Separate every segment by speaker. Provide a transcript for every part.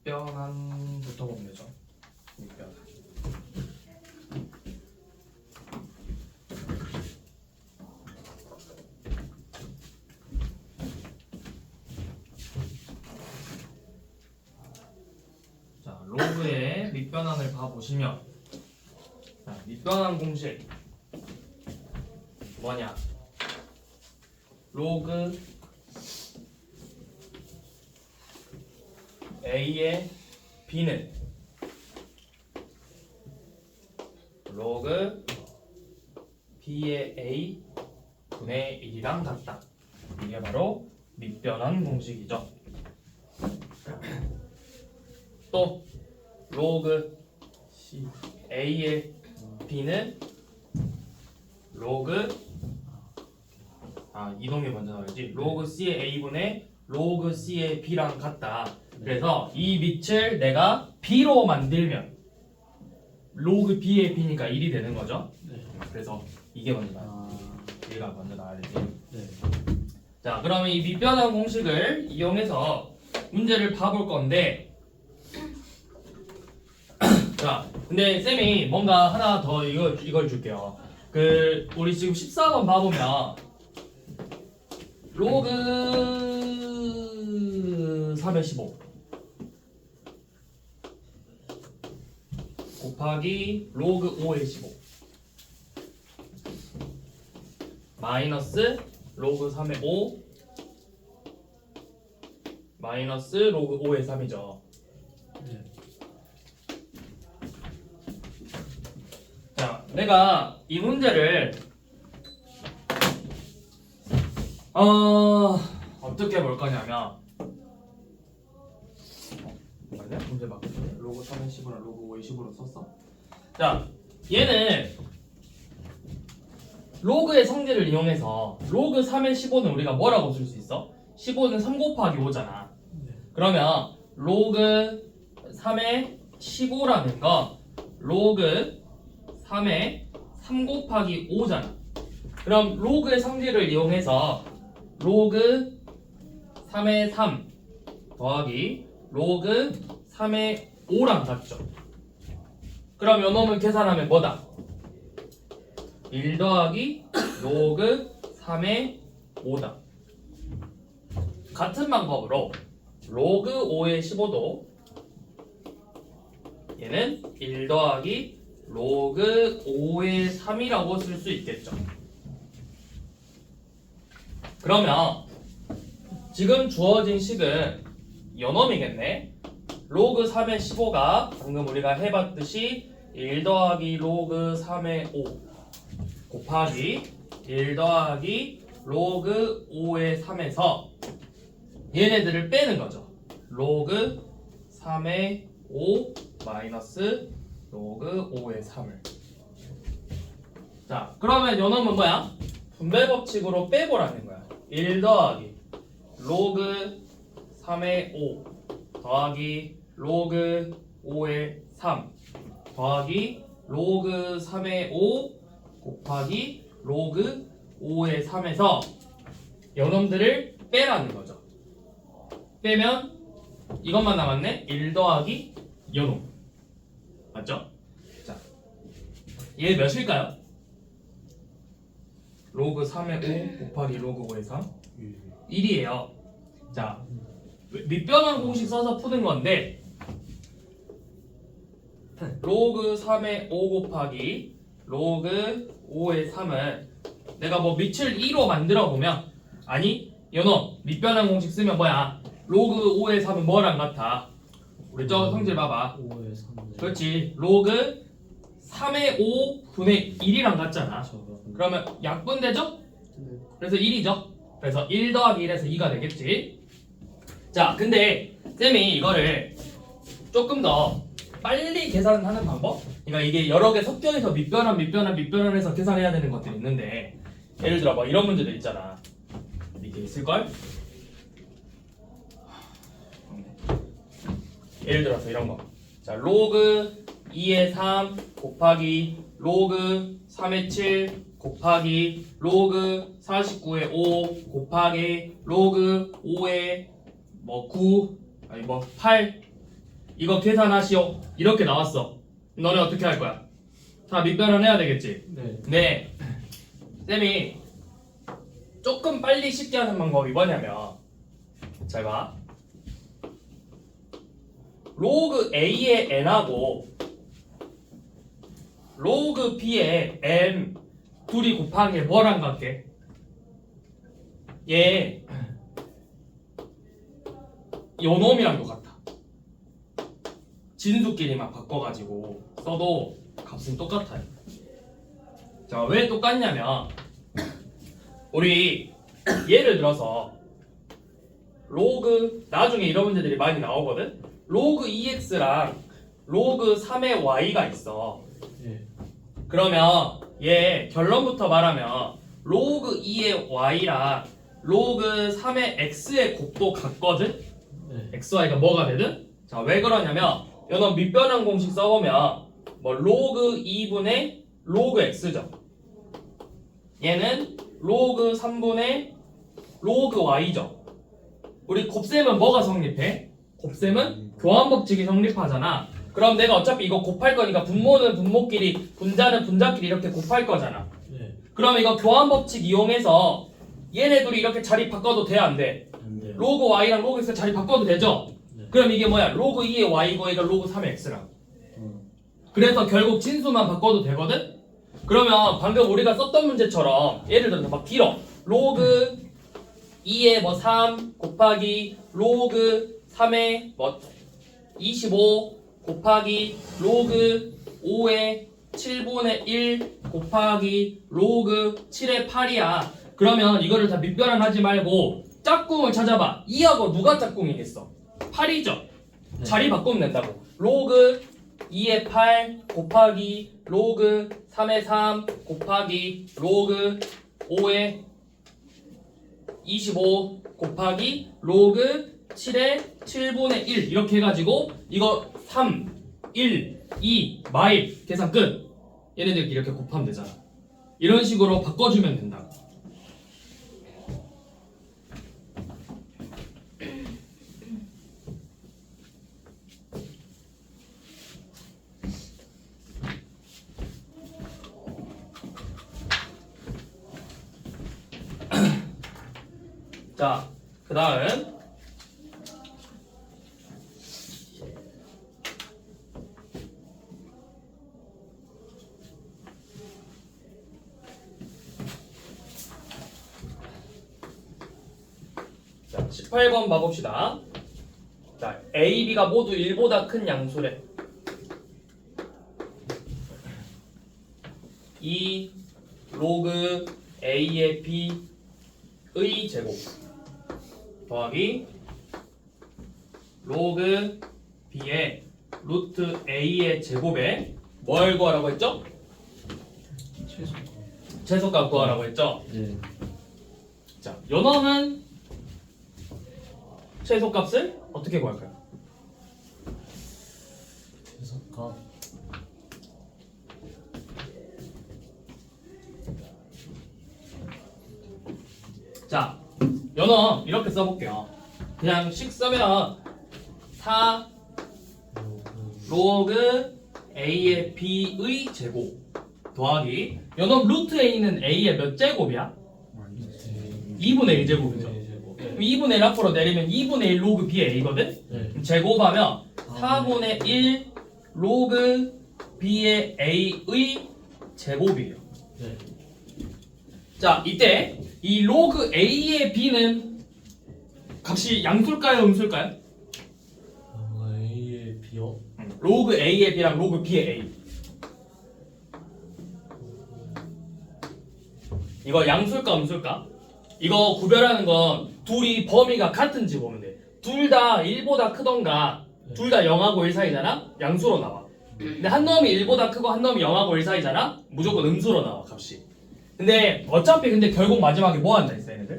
Speaker 1: 밑변환부터 보면 되죠. 밑변환. 자, 로그의 밑변환을 봐보시면, 자, 밑변환 공식 뭐냐? 로그 A의 B는 로그 B의 A 분의 1이랑 같다. 이게 바로 밑변환 공식이죠. 또 로그 A의 B는 로그 이동이 먼저 나와야지. 로그 C의 A분의 로그 C의 B랑 같다. 그래서 이 밑을 내가 B로 만들면 로그 B의 B니까 1이 되는 거죠.
Speaker 2: 네.
Speaker 1: 그래서 이게 먼저 나와요. 얘가 먼저 나와야 되지.
Speaker 2: 네.
Speaker 1: 자, 그러면 이 밑변환 공식을 이용해서 문제를 봐볼 건데, 자, 근데 쌤이 뭔가 하나 더 이걸 줄게요. 우리 지금 14번 봐보면 로그 3의 15 곱하기 로그 5의 15 마이너스 로그 3의 5 마이너스 로그 5의 3이죠.
Speaker 2: 네.
Speaker 1: 자, 내가 이 문제를 어떻게 볼 거냐면, 맞네? 문제 바뀌었네. 로그 3의 10으로 로그 5의 10으로 썼어. 자, 얘는 로그의 성질을 이용해서 로그 3의 15는 우리가 뭐라고 쓸 수 있어? 15는 3 곱하기 5잖아.
Speaker 2: 네.
Speaker 1: 그러면 로그 3의 15라는 건 로그 3의 3 곱하기 5잖아. 그럼 로그의 성질을 이용해서 로그 3의 3 더하기 로그 3의 5랑 같죠. 그럼 요 놈을 계산하면 뭐다? 1 더하기 로그 3의 5다. 같은 방법으로 로그 5의 15도 얘는 1 더하기 로그 5의 3이라고 쓸 수 있겠죠. 그러면 지금 주어진 식은 요놈이겠네. 로그 3의 15가 방금 우리가 해봤듯이 1 더하기 로그 3의 5 곱하기 1 더하기 로그 5의 3에서 얘네들을 빼는 거죠. 로그 3의 5 마이너스 로그 5의 3을. 자, 그러면 요놈은 뭐야? 분배 법칙으로 빼보라는 거야. 1 더하기 로그 3의 5 더하기 로그 5의 3 더하기 로그 3의 5 곱하기 로그 5의 3에서 요놈들을 빼라는 거죠. 빼면 이것만 남았네. 1 더하기 요놈. 맞죠? 자, 얘 몇일까요? 로그 3의 5 곱하기 로그 5의 3 1이에요. 자, 밑변환 공식 써서 푸는 건데 로그 3의 5 곱하기 로그 5의 3은 내가 뭐 밑을 2로 만들어 보면, 아니 요놈 밑변환 공식 쓰면 뭐야? 로그 5의 3은 뭐랑 같아? 우리 저 성질 봐봐.
Speaker 2: 5의 3.
Speaker 1: 그렇지. 로그 3의 5 분의 1이랑 같잖아. 그러면 약분되죠?
Speaker 2: 네.
Speaker 1: 그래서 1이죠. 그래서 1 더하기 1에서 2가 되겠지. 자, 근데 쌤이 이거를 조금 더 빨리 계산하는 방법? 그러니까 이게 여러 개 섞여서 밑변환해서 계산해야 되는 것들이 있는데, 예를 들어 뭐 이런 문제들 있잖아. 이렇게 있을걸? 예를 들어서 이런 거. 자, 로그 2의 3 곱하기 로그 3의 7 곱하기 로그 49의 5 곱하기 로그 5의 9 아니 8 이거 계산하시오. 이렇게 나왔어. 너네 어떻게 할 거야? 다 밑변환 해야 되겠지?
Speaker 2: 네.
Speaker 1: 네. 쌤이 조금 빨리 쉽게 하는 방법이 뭐냐면 잘 봐. 로그 A의 N하고 로그 B의 M 둘이 곱한 게 뭐랑 같게? 얘 요놈이랑도 같아. 진수끼리만 바꿔가지고 써도 값은 똑같아요. 자, 왜 똑같냐면 우리 예를 들어서 로그 나중에 이런 문제들이 많이 나오거든. 로그 2x랑 로그 3의 y가 있어.
Speaker 2: 네.
Speaker 1: 그러면 얘 결론부터 말하면 로그 2의 y랑 로그 3의 x의 곱도 같거든.
Speaker 2: 네.
Speaker 1: xy가 뭐가 되든. 자, 왜 그러냐면 이런 밑변환 공식 써보면 뭐 로그 2분의 로그 x죠. 얘는 로그 3분의 로그 y죠. 우리 곱셈은 뭐가 성립해? 곱셈은 교환법칙이 성립하잖아. 그럼 내가 어차피 이거 곱할 거니까 분모는 분모끼리, 분자는 분자끼리 이렇게 곱할 거잖아.
Speaker 2: 네.
Speaker 1: 그럼 이거 교환법칙 이용해서 얘네 둘이 이렇게 자리 바꿔도 돼, 안 돼?
Speaker 2: 안 돼요.
Speaker 1: 로그 y랑 로그 x 자리 바꿔도 되죠?
Speaker 2: 네.
Speaker 1: 그럼 이게 뭐야? 로그 2의 y고 얘가 로그 3의 x랑. 그래서 결국 진수만 바꿔도 되거든? 그러면 방금 우리가 썼던 문제처럼 예를 들어서 막 길어. 로그 2의 뭐 3 곱하기 로그 3의 뭐 25 곱하기 로그 5의 7분의 1 곱하기 로그 7의 8이야. 그러면 이거를 다 밑변환 하지 말고 짝꿍을 찾아봐. 2하고 누가 짝꿍이겠어? 8이죠.
Speaker 2: 네.
Speaker 1: 자리 바꾸면 된다고. 로그 2의 8 곱하기 로그 3의 3 곱하기 로그 5의 25 곱하기 로그 7의 7분의 1 이렇게 해가지고 이거 3, 1, 2, 마일 계산 끝. 얘네들 이렇게 곱하면 되잖아. 이런 식으로 바꿔주면 된다. 자, 그 다음 자, 18번 봐봅시다. 자, A, B가 모두 1보다 큰 양수래. 2 로그 A의 B의 제곱 더하기 로그 B의 루트 A의 제곱에 뭘 구하라고 했죠?
Speaker 2: 최소값.
Speaker 1: 최소값 구하라고 했죠?
Speaker 2: 네.
Speaker 1: 자, 요놈은 최소값을 어떻게 구할까요?
Speaker 2: 최소값.
Speaker 1: 자, 요놈 이렇게 써볼게요. 그냥 식 쓰면 4 로그 A의 B의 제곱 더하기 요놈 루트 A는 A의 몇 제곱이야? 2분의 1제곱이죠.
Speaker 2: 네.
Speaker 1: 2분의 1 앞으로 내리면 2분의 1 로그 B의 A거든?
Speaker 2: 네.
Speaker 1: 제곱하면 4분의 1 로그 B의 A의 제곱이에요.
Speaker 2: 네.
Speaker 1: 자, 이때 이 로그 A의 B는 값이 양수일까요? 음수일까요?
Speaker 2: A의 B요?
Speaker 1: 로그 A의 B랑 로그 B의 A. 이거 양수일까 음수일까? 이거 구별하는 건 둘이 범위가 같은지 보면 돼. 둘 다 1보다 크던가 둘 다 0하고 1 사이잖아? 양수로 나와. 근데 한 놈이 1보다 크고 한 놈이 0하고 1 사이잖아? 무조건 음수로 나와 값이. 근데 어차피 근데 결국 마지막에 뭐 한다 했어 얘네들?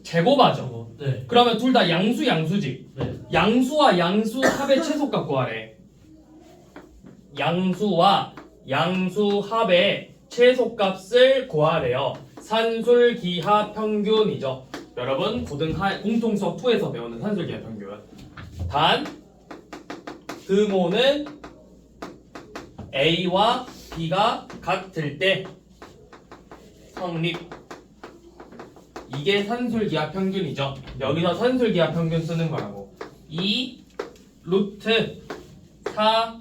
Speaker 1: 제곱하죠.
Speaker 2: 네.
Speaker 1: 그러면 둘 다 양수지.
Speaker 2: 네.
Speaker 1: 양수와 양수 합의 최소값 구하래. 양수와 양수 합의 최소값을 구하래요. 산술기하 평균이죠. 여러분 공통 수업 2에서 배우는 산술기하 평균. 단 등호는 A와 B가 같을 때 성립. 이게 산술기하 평균이죠. 여기서 산술기하 평균 쓰는 거라고. 2 루트 4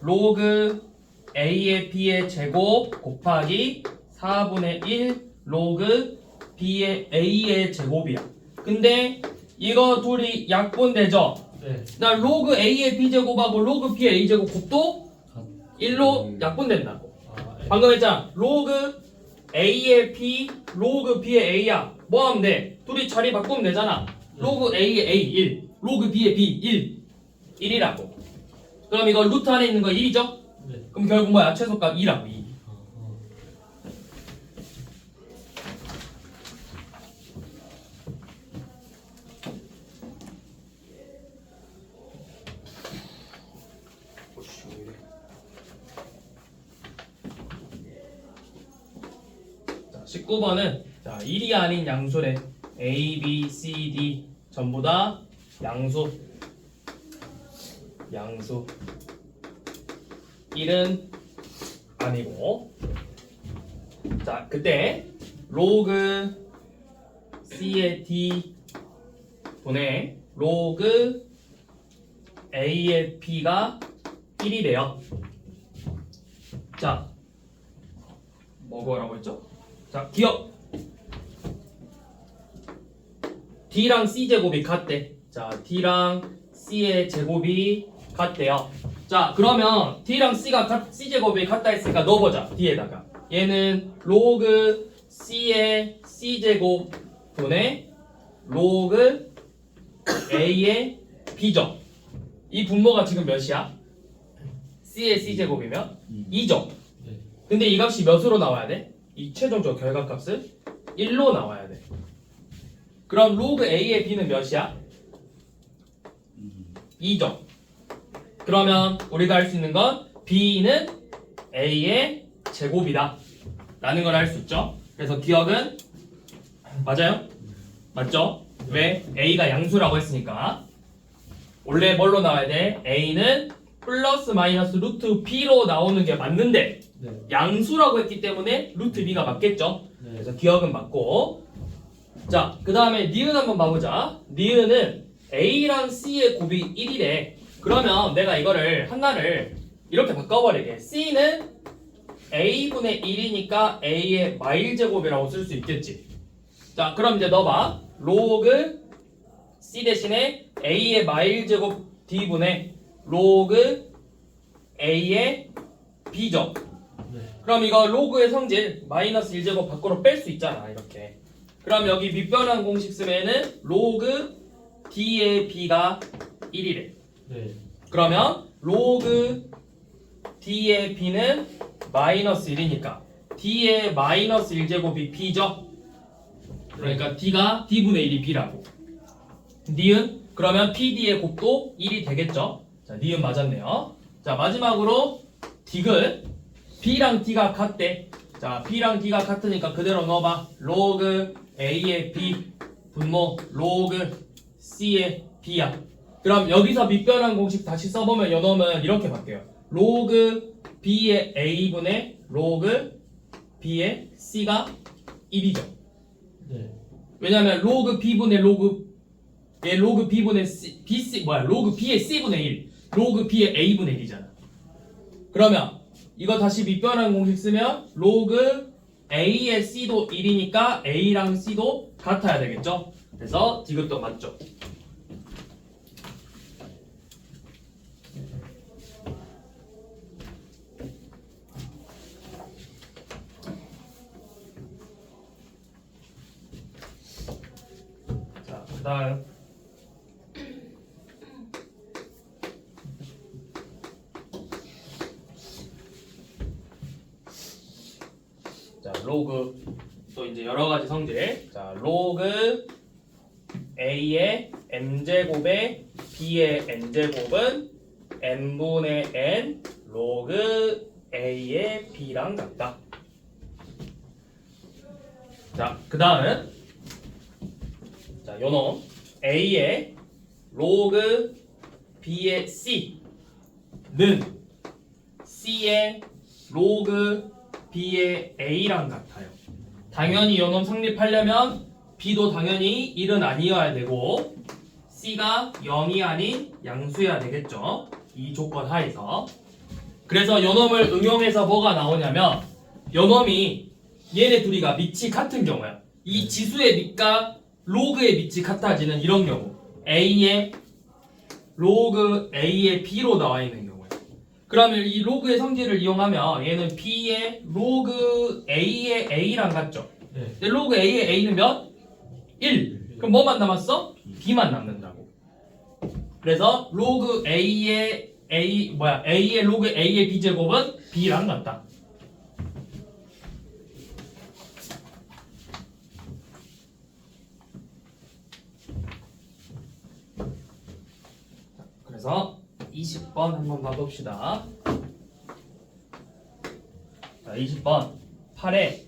Speaker 1: 로그 A의 B의 제곱 곱하기 4분의 1 로그 B의 A의 제곱이야. 근데 이거 둘이 약분되죠?
Speaker 2: 네.
Speaker 1: 나 로그 A의 B 제곱하고 로그 B의 A 제곱 곱도 1로 약분된다고.
Speaker 2: 아, 네.
Speaker 1: 방금 했잖아. 로그 A의 B, 로그 B의 A야. 뭐 하면 돼? 둘이 자리 바꾸면 되잖아. 로그 A의 A 1, 로그 B의 B 1, 1이라고. 그럼 이거 루트 안에 있는 거 1이죠?
Speaker 2: 네.
Speaker 1: 그럼 결국 뭐야? 최소값 2라고 2. 자, 19번은 자, 1이 아닌 양수래. A, B, C, D 전부 다 양수. 양수. 1은 아니고. 자, 그때 로그 C의 D 분의 로그 A의 B가 1이래요. 자, 뭐라고 했죠? 자, 기억. D랑 C 제곱이 같대. 자, D랑 C의 제곱이 같대요. 자, 그러면 D랑 C 제곱이 같다 했으니까 넣어보자. D에다가. 얘는 로그 C의 C 제곱 분의 로그 A의 B죠. 이 분모가 지금 몇이야? C의 C 제곱이면 2죠.
Speaker 2: 네.
Speaker 1: 근데 이 값이 몇으로 나와야 돼? 이 최종적 결과값은 1로 나와야 돼. 그럼 로그 A의 B는 몇이야? 2죠. 그러면 우리가 할 수 있는 건 B는 A의 제곱이다 라는 걸 알 수 있죠. 그래서 기억은 맞아요? 맞죠? 왜? A가 양수라고 했으니까. 원래 뭘로 나와야 돼? A는 플러스 마이너스 루트 B로 나오는 게 맞는데
Speaker 2: 네.
Speaker 1: 양수라고 했기 때문에 루트 B가 맞겠죠.
Speaker 2: 네.
Speaker 1: 그래서 기억은 맞고. 자, 그 다음에 니은 한번 봐보자. 니은은 A랑 C의 곱이 1이래. 그러면 내가 이거를 하나를 이렇게 바꿔버리게. C는 A분의 1이니까 A의 마일제곱이라고 쓸 수 있겠지. 자, 그럼 이제 넣어봐. 로그 C 대신에 A의 마일제곱 D분의 로그 A의 B죠.
Speaker 2: 네.
Speaker 1: 그럼 이거 로그의 성질 마이너스 1제곱 밖으로 뺄 수 있잖아. 이렇게. 그럼 여기 밑변환 공식 쓰면은 로그 D의 B가 1이래.
Speaker 2: 네.
Speaker 1: 그러면 로그 D의 B는 마이너스 1이니까 D의 마이너스 1제곱이 B죠. 그러니까 D가 D분의 1이 B라고. 니은 그러면 PD의 곱도 1이 되겠죠. 자, 니은 맞았네요. 자, 마지막으로 디귿 B랑 D가 같대. 자, B랑 D가 같으니까 그대로 넣어봐. 로그 A의 B 분모 로그 C의 B야. 그럼 여기서 밑변환 공식 다시 써보면 요 놈은 이렇게 바뀌어요. 로그 B의 A분의 로그 B의 C가 1이죠.
Speaker 2: 네.
Speaker 1: 왜냐면 로그 B분의 로그 B분의 BC 로그 B의 C분의 1 로그 B의 A분의 1이잖아. 그러면 이거 다시 밑변환 공식 쓰면 로그 A의 C도 1이니까 A랑 C도 같아야 되겠죠. 그래서 디귿도 맞죠. 자, 그 다음 로그 또 이제 여러 가지 성질. 자, 로그 A의 N제곱에 B의 N제곱은 N분의 N 로그 A의 B랑 같다. 자, 그 다음은 자, 요놈 A의 로그 B의 C C의 로그 B의 A랑 같아요. 당연히 요놈 성립하려면 B도 당연히 1은 아니어야 되고 C가 0이 아닌 양수여야 되겠죠. 이 조건 하에서. 그래서 요놈을 응용해서 뭐가 나오냐면 요놈이 얘네 둘이가 밑이 같은 경우야. 이 지수의 밑과 로그의 밑이 같아지는 이런 경우. A의 로그 A의 B로 나와 있는 경우야. 그러면 이 로그의 성질을 이용하면 얘는 B의 로그 A의 A랑 같죠.
Speaker 2: 네.
Speaker 1: 근데 로그 A의 A는 몇? 1. 그럼 뭐만 남았어? B만 남는다고. 그래서 로그 A의 A의 로그 A의 B제곱은 B랑 같다. 그래서 20번 한번 봐봅시다. 자, 20번 8에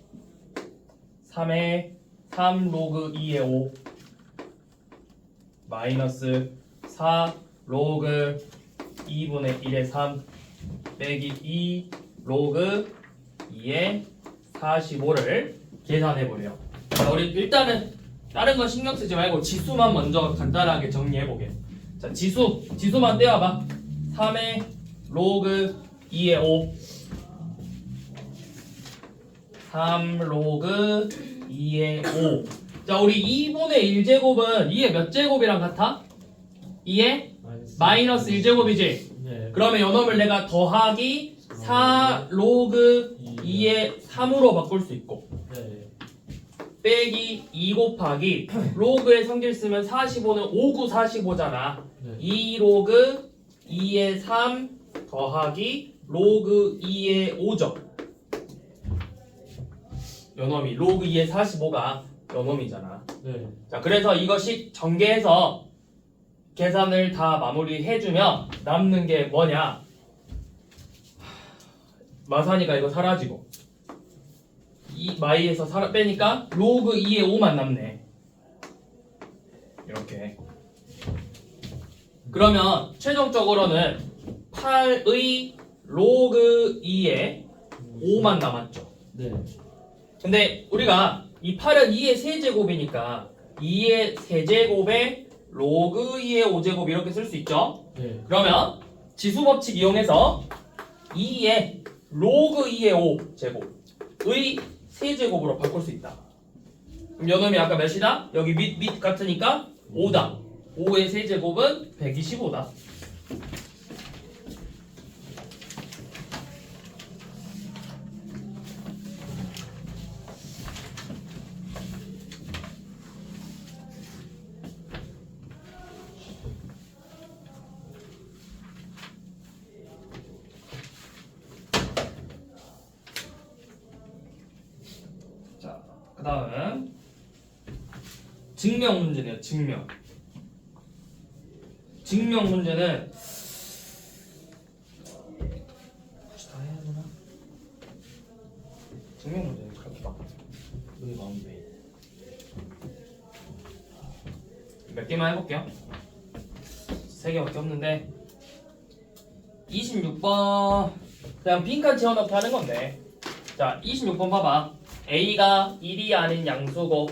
Speaker 1: 3에 3 로그 2의 5 마이너스 4 로그 2분의 1의 3 빼기 2 로그 2의 45를 계산해보래요. 자, 우리 일단은 다른 거 신경 쓰지 말고 지수만 먼저 간단하게 정리해보게. 자, 지수만 떼어봐. 3의 로그 2의 5 3 로그 2의 5. 자, 우리 2분의 1제곱은 2의 몇 제곱이랑 같아? 2의 마이너스 1제곱이지?
Speaker 2: 네.
Speaker 1: 그러면 요놈을 내가 더하기 4 로그 2의 3으로 바꿀 수 있고
Speaker 2: 네.
Speaker 1: 빼기 2 곱하기 로그의 성질 쓰면 45는 5, 9, 45잖아.
Speaker 2: 네.
Speaker 1: 2 로그 2의 3 더하기 로그 2의 5죠. 요놈이 로그 2의 45가 요놈이잖아.
Speaker 2: 네.
Speaker 1: 자, 그래서 이것이 전개해서 계산을 다 마무리해주면 남는 게 뭐냐? 마산이가 이거 사라지고 이 마이에서 빼니까 로그 2의 5만 남네. 이렇게. 그러면 최종적으로는 8의 로그 2의 5만 남았죠.
Speaker 2: 네.
Speaker 1: 근데 우리가 이 8은 2의 세제곱이니까 2의 세제곱에 로그 2의 5제곱 이렇게 쓸 수 있죠.
Speaker 2: 네.
Speaker 1: 그러면 지수법칙 이용해서 2의 로그 2의 5제곱의 세제곱으로 바꿀 수 있다. 그럼 요놈이 아까 몇이다? 여기 밑 같으니까 5다. 5의 세제곱은 125다. 자, 그 다음은 증명 문제네요. 증명 문제는 혹시 다 해야 되나? 증명 문제는 그렇게 막 여기 나오는데 몇 개만 해볼게요. 3개밖에 없는데 26번 그냥 빈칸 채워넣기 하는 건데, 자 26번 봐봐. A가 1이 아닌 양수고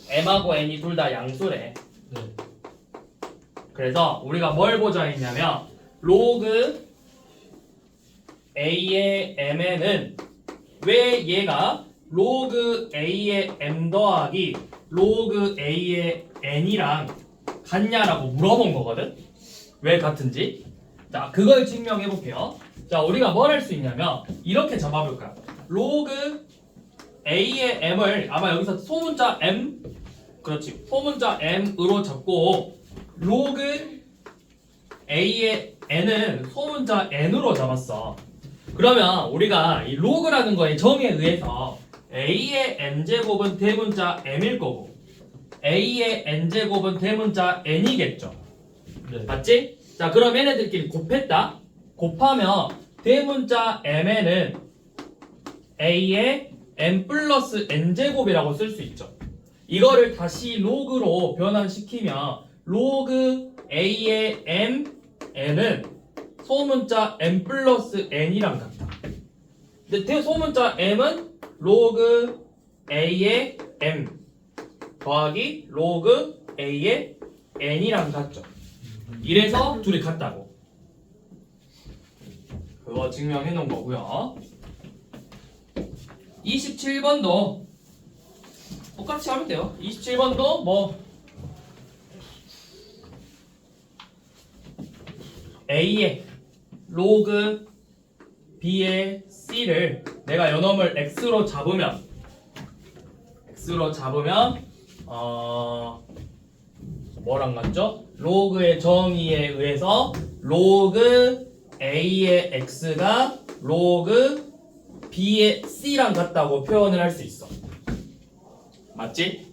Speaker 1: M하고 N이 둘 다 양수래.
Speaker 2: 네.
Speaker 1: 그래서 우리가 뭘 보자 했냐면 로그 A의 M에는 왜 얘가 로그 A의 M 더하기 로그 A의 N이랑 같냐라고 물어본 거거든. 왜 같은지. 자, 그걸 증명해 볼게요. 자, 우리가 뭘 할 수 있냐면 이렇게 잡아볼까요? 로그 A의 M을 아마 여기서 소문자 M, 그렇지, 소문자 M으로 잡고 로그 A의 N은 소문자 N으로 잡았어. 그러면 우리가 이 로그라는 거의 정의에 의해서 A의 N제곱은 대문자 M일 거고 A의 N제곱은 대문자 N이겠죠.
Speaker 2: 네.
Speaker 1: 맞지? 자, 그럼 얘네들끼리 곱했다. 곱하면 대문자 M에는 A의 M 플러스 N제곱이라고 쓸 수 있죠. 이거를 다시 로그로 변환시키면 로그 A의 M, N은 소문자 m 플러스 n이랑 같다. 근데 대소문자 m은 로그 a의 m 더하기 로그 a의 n이랑 같죠. 이래서 둘이 같다고. 그거 증명해 놓은 거고요. 27번도 똑같이 하면 돼요. 27번도 뭐 a의 로그 b의 c를 내가 요놈을 x로 잡으면 뭐랑 같죠? 로그의 정의에 의해서 로그 a의 x가 로그 b의 c랑 같다고 표현을 할 수 있어. 맞지?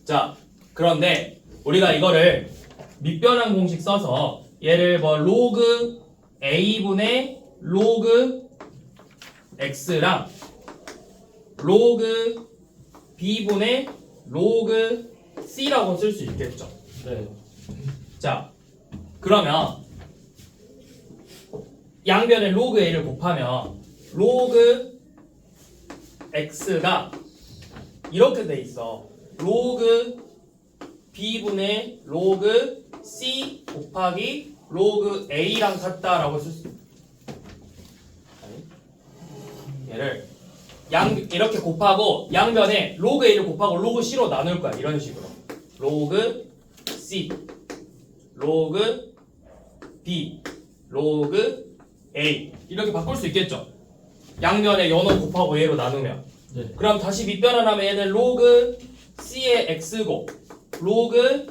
Speaker 1: 자, 그런데 우리가 이거를 밑변환 공식 써서 얘를 뭐 로그 a분의 로그 x랑 로그 b분의 로그 c라고 쓸 수 있겠죠.
Speaker 2: 네.
Speaker 1: 자, 그러면 양변에 로그 a를 곱하면 로그 x가 이렇게 돼 있어. 로그 b분의 로그 c 곱하기 로그 a랑 같다라고 쓸 수 있어. 얘를 이렇게 곱하고 양변에 로그 a를 곱하고 로그 c로 나눌 거야. 이런 식으로 로그 c 로그 b 로그 a 이렇게 바꿀 수 있겠죠. 양변에 연호 곱하고 얘로 나누면
Speaker 2: 네.
Speaker 1: 그럼 다시 밑변환하면 얘는 로그 c의 x고 로그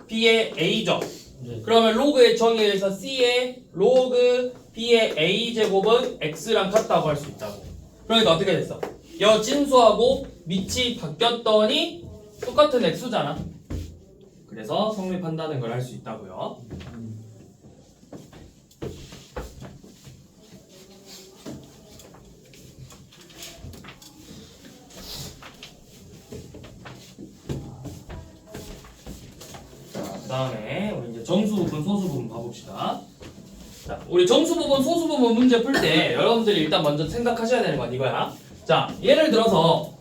Speaker 1: b의 a죠.
Speaker 2: 네.
Speaker 1: 그러면 로그의 정의에 의해서 c의 로그 b의 a 제곱은 x랑 같다고 할 수 있다고. 그러니까 어떻게 됐어? 여진수하고 밑이 바뀌었더니 똑같은 x잖아. 그래서 성립한다는 걸 할 수 있다고요. 그 다음에 우리 이제 정수 부분, 소수 부분 봐봅시다. 자, 우리 정수 부분, 소수 부분 문제 풀 때 여러분들이 일단 먼저 생각하셔야 되는 건 이거야. 자, 예를 들어서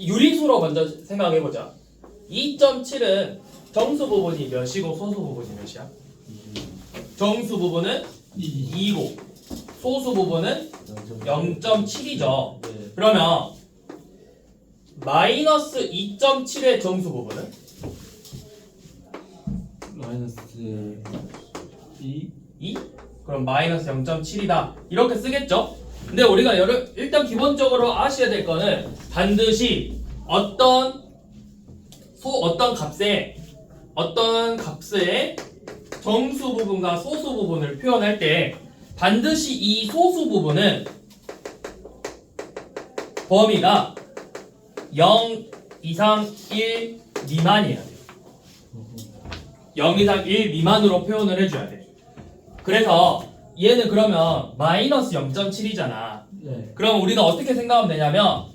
Speaker 1: 유리수로 먼저 생각해보자. 2.7은 정수 부분이 몇이고 소수 부분이 몇이야? 정수 부분은 2고 소수 부분은 0.7이죠.
Speaker 2: 네.
Speaker 1: 그러면 마이너스 2.7의 정수 부분은?
Speaker 2: 마이너스 2.
Speaker 1: 2? 그럼 마이너스 0.7이다 이렇게 쓰겠죠? 근데 우리가 일단 기본적으로 아셔야 될 거는 반드시 어떤 값의 정수 부분과 소수 부분을 표현할 때 반드시 이 소수 부분은 범위가 0 이상 1 미만이어야 돼요. 0 이상 1 미만으로 표현을 해줘야 돼. 그래서 얘는 그러면 마이너스 0.7이잖아.
Speaker 2: 네.
Speaker 1: 그럼 우리가 어떻게 생각하면 되냐면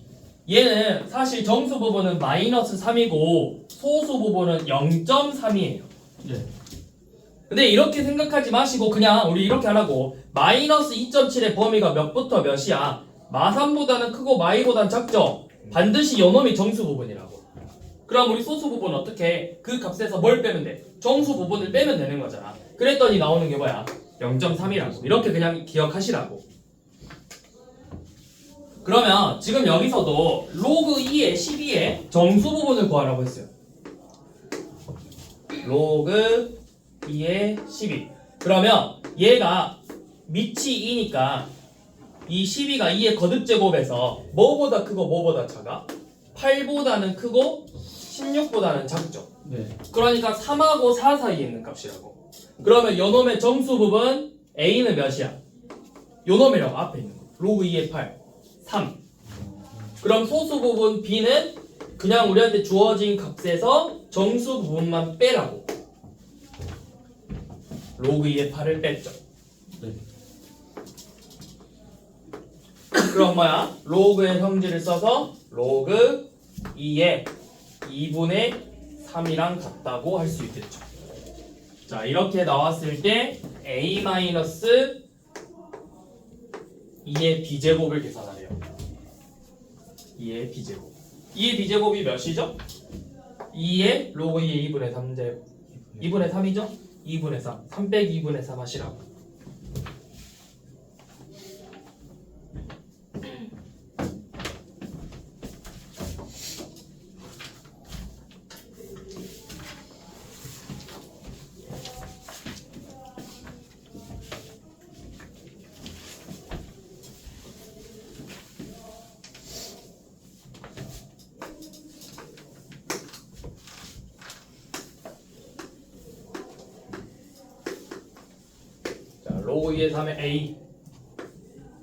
Speaker 1: 얘는 사실 정수 부분은 마이너스 3이고 소수 부분은 0.3이에요.
Speaker 2: 네.
Speaker 1: 근데 이렇게 생각하지 마시고 그냥 우리 이렇게 하라고. 마이너스 2.7의 범위가 몇부터 몇이야? 마3보다는 크고 마이보다는 작죠? 반드시 요놈이 정수 부분이라고. 그럼 우리 소수 부분 어떻게 그 값에서 뭘 빼면 돼? 정수 부분을 빼면 되는 거잖아. 그랬더니 나오는 게 뭐야? 0.3이라고. 이렇게 그냥 기억하시라고. 그러면 지금 여기서도 로그 2의 12의 정수 부분을 구하라고 했어요. 로그 2의 12. 그러면 얘가 밑이 2니까 이 12가 2의 거듭제곱에서 뭐보다 크고 뭐보다 작아? 8보다는 크고 16보다는 작죠.
Speaker 2: 네.
Speaker 1: 그러니까 3하고 4 사이에 있는 값이라고. 그러면 요놈의 정수 부분 A는 몇이야? 요놈이라고 앞에 있는 거. 로그 2의 8 3. 그럼 소수 부분 B는 그냥 우리한테 주어진 값에서 정수 부분만 빼라고. 로그 2의 8을 뺐죠.
Speaker 2: 네.
Speaker 1: 그럼 뭐야? 로그의 성질을 써서 로그 2의 2분의 3이랑 같다고 할 수 있겠죠. 자, 이렇게 나왔을 때 a 마이너스 2의 b제곱을 계산하래요. 2의 b제곱. 2의 b제곱이 몇이죠? 2의 로그 2의 2분의 3제곱. 2분의 3이죠? 2분의 3. 3 빼기 2분의 3 하시라고. 로그 2의 3의 a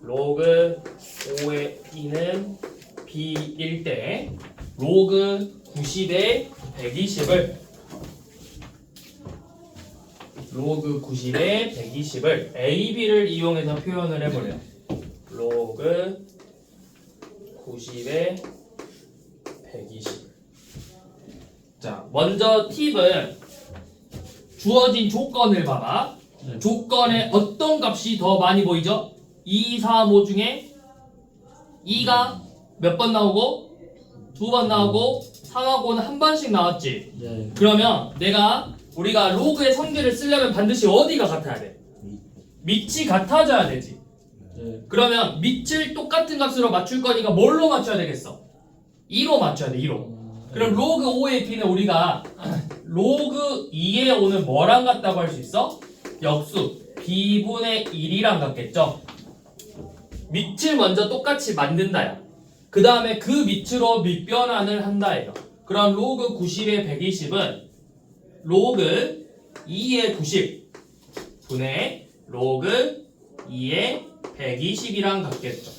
Speaker 1: 로그 5의 2는 b일 때 로그 90의 120을 로그 90의 120을 a, b를 이용해서 표현을 해보래요. 로그 90의 120. 자, 먼저 팁은 주어진 조건을 봐봐.
Speaker 2: 네.
Speaker 1: 조건에 어떤 값이 더 많이 보이죠? 2, 4, 5 중에 2가 몇 번 나오고 2번 나오고 3하고는 한 번씩 나왔지.
Speaker 2: 네.
Speaker 1: 그러면 우리가 로그의 성질을 쓰려면 반드시 어디가 같아야 돼? 밑이 같아져야 되지.
Speaker 2: 네.
Speaker 1: 그러면 밑을 똑같은 값으로 맞출 거니까 뭘로 맞춰야 되겠어? 2로 맞춰야 돼. 2로. 그럼 로그 5의 b는 우리가 로그 2의 5는 뭐랑 같다고 할 수 있어? 역수 b분의 1이랑 같겠죠? 밑을 먼저 똑같이 만든다야. 그 다음에 그 밑으로 밑변환을 한다예요. 그럼 로그 90의 120은 로그 2의 90 분의 로그 2의 120이랑 같겠죠?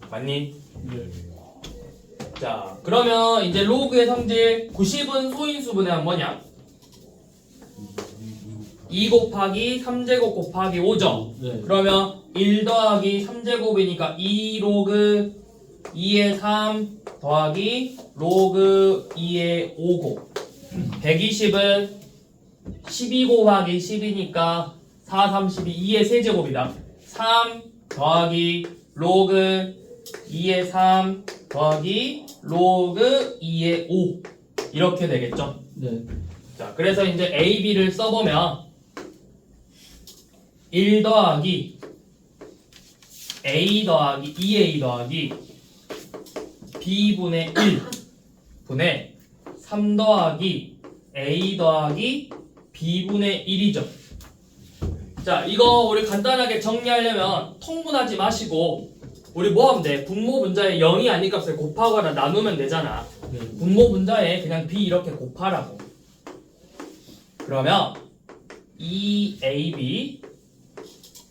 Speaker 1: 맞니?
Speaker 2: 네.
Speaker 1: 자, 그러면 이제 로그의 성질 90은 소인수분해한 뭐냐? 2 곱하기 3제곱 곱하기 5죠.
Speaker 2: 네.
Speaker 1: 그러면 1 더하기 3제곱이니까 2 로그 2의 3 더하기 로그 2의 5곱. 120은 12 곱하기 10이니까 4, 3, 12, 2의 세제곱이다. 3 더하기 로그 2의 3 더하기 로그 2의 5 이렇게 되겠죠.
Speaker 2: 네.
Speaker 1: 자, 그래서 이제 A, B를 써보면 1 더하기 A 더하기 2A 더하기 B분의 1 분의 3 더하기 A 더하기 B분의 1이죠. 자, 이거 우리 간단하게 정리하려면 통분하지 마시고 우리 뭐 하면 돼? 분모 분자에 0이 아닌 값을 곱하거나 나누면 되잖아.
Speaker 2: 네.
Speaker 1: 분모 분자에 그냥 B 이렇게 곱하라고. 그러면 2AB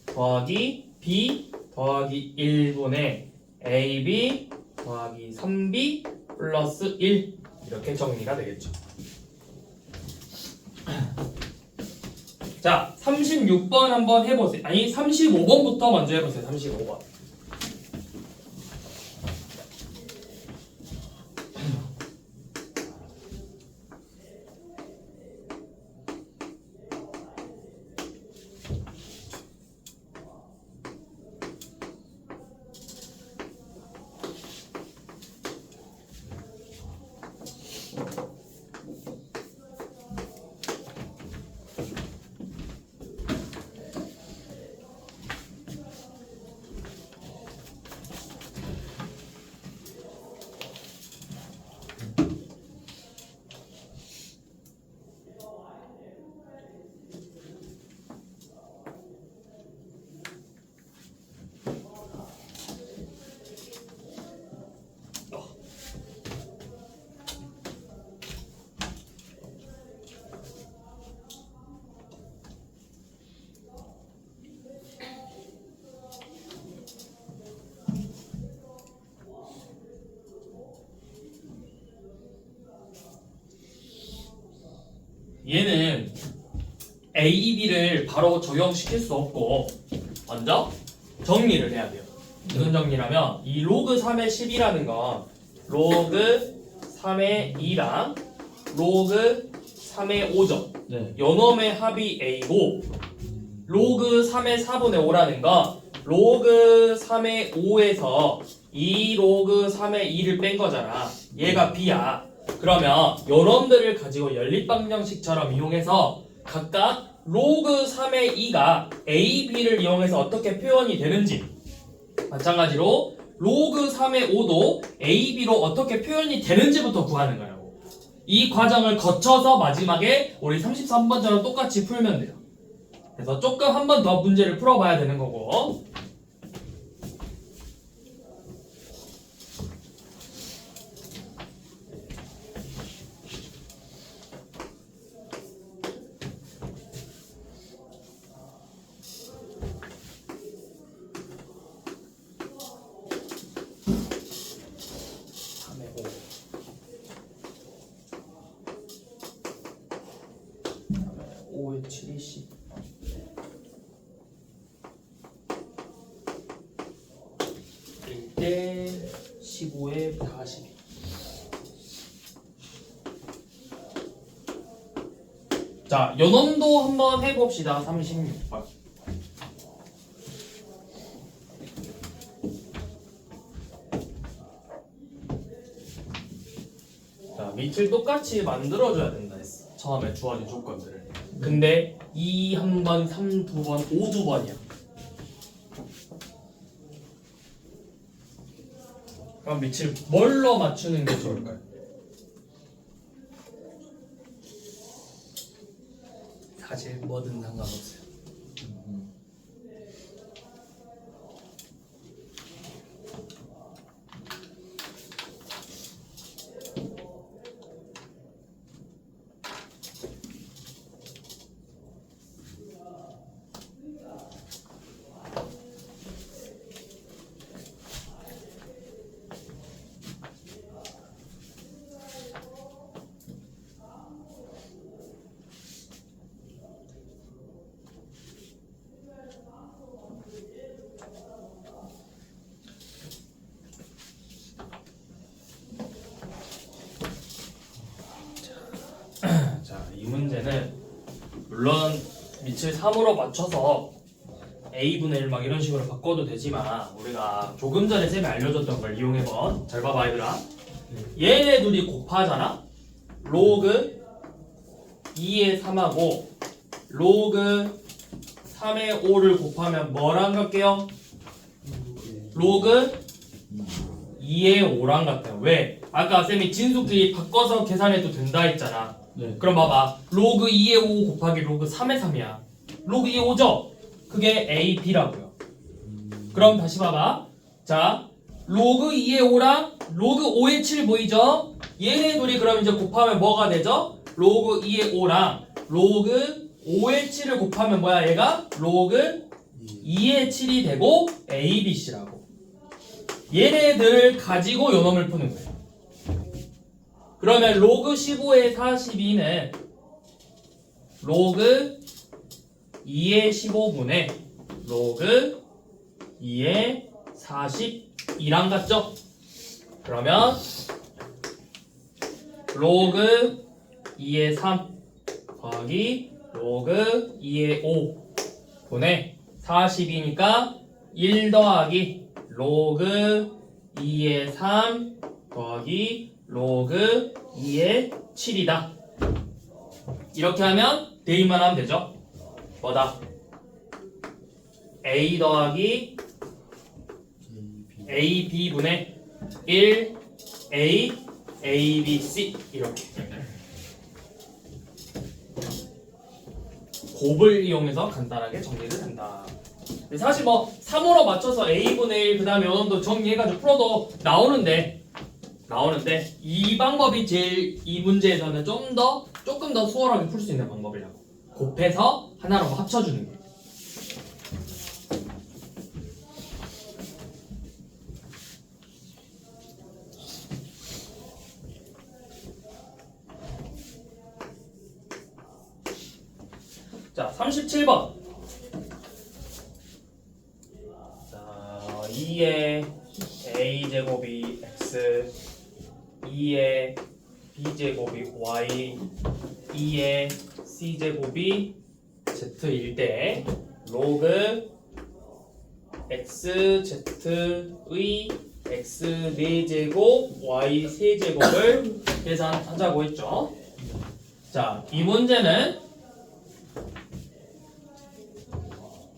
Speaker 1: 더하기 B 더하기 1분의 AB 더하기 3B 플러스 1 이렇게 정리가 되겠죠. 자, 36번 한번 해보세요. 아니 35번부터 먼저 해보세요. 35번. 얘는 A, B를 바로 적용시킬 수 없고 먼저 정리를 해야 돼요. 무슨 정리라면 이 로그 3의 10이라는 건 로그 3의 2랑 로그 3의 5죠.
Speaker 2: 네.
Speaker 1: 요놈의 합이 a고 로그 3의 4분의 5라는 거 로그 3의 5에서 2 로그 3의 2를 뺀 거잖아. 얘가 b야. 그러면 요놈들을 가지고 연립방정식처럼 이용해서 각각 로그 3의 2가 a, b를 이용해서 어떻게 표현이 되는지 마찬가지로 로그 3의 5도 a, b로 어떻게 표현이 되는지부터 구하는 거라고. 이 과정을 거쳐서 마지막에 우리 33번처럼 똑같이 풀면 돼요. 그래서 조금 한 번 더 문제를 풀어봐야 되는 거고. 다음에 5의 7이 10. 1대 15의 40. 자, 요놈도 한번 해봅시다. 36번. 자, 밑을 똑같이 만들어줘야 된다 했어. 처음에 주어진 조건들을. 근데 2 한 번, 3 두 번, 5 두 번이야. 그럼 밑을 뭘로 맞추는 게 좋을까요? 사실 뭐든 상관없어요. 자, 이 문제는 물론 밑을 3으로 맞춰서 a분의 1 막 이런 식으로 바꿔도 되지만 우리가 조금 전에 쌤이 알려줬던 걸 이용해봐. 잘 봐봐 얘들아. 얘네 둘이 곱하잖아. 로그 2의 3하고 로그 3의 5를 곱하면 뭐랑 같게요? 로그 2의 5랑 같아요. 왜? 아까 쌤이 진수끼리 바꿔서 계산해도 된다 했잖아.
Speaker 2: 네.
Speaker 1: 그럼 봐봐. 로그 2의 5 곱하기 로그 3의 3이야. 로그 2의 5죠? 그게 a, b라고요. 그럼 다시 봐봐. 자, 로그 2의 5랑 로그 5의 7 보이죠? 얘네 둘이 그럼 이제 곱하면 뭐가 되죠? 로그 2의 5랑 로그 5의 7을 곱하면 뭐야 얘가? 로그 2의 7이 되고 a, b, c라고. 얘네들을 가지고 요놈을 푸는 거예요. 그러면 로그 15의 42는 로그 2의 15분의 로그 2의 42랑 같죠? 그러면 로그 2의 3 더하기 로그 2의 5 분의 40이니까 1 더하기 로그 2의 3 더하기 로그 2의 7이다. 이렇게 하면 대입만 하면 되죠. 뭐다? a 더하기 a, b분의 1 a, a, b, c 이렇게 곱을 이용해서 간단하게 정리를 한다. 사실 뭐 3으로 맞춰서 a분의 1 그 다음에 요놈도 정리해가지고 풀어도 나오는데 이 방법이 제일 이 문제에서는 조금 더 수월하게 풀 수 있는 방법이라고. 곱해서 하나로 합쳐주는 게. 자, 37번. 자, 2의 a제곱이 x 2의 b제곱이 y 2의 c제곱이 z일 때 로그 xz의 x 4제곱 y 3제곱을 계산하자고 했죠. 자, 이 문제는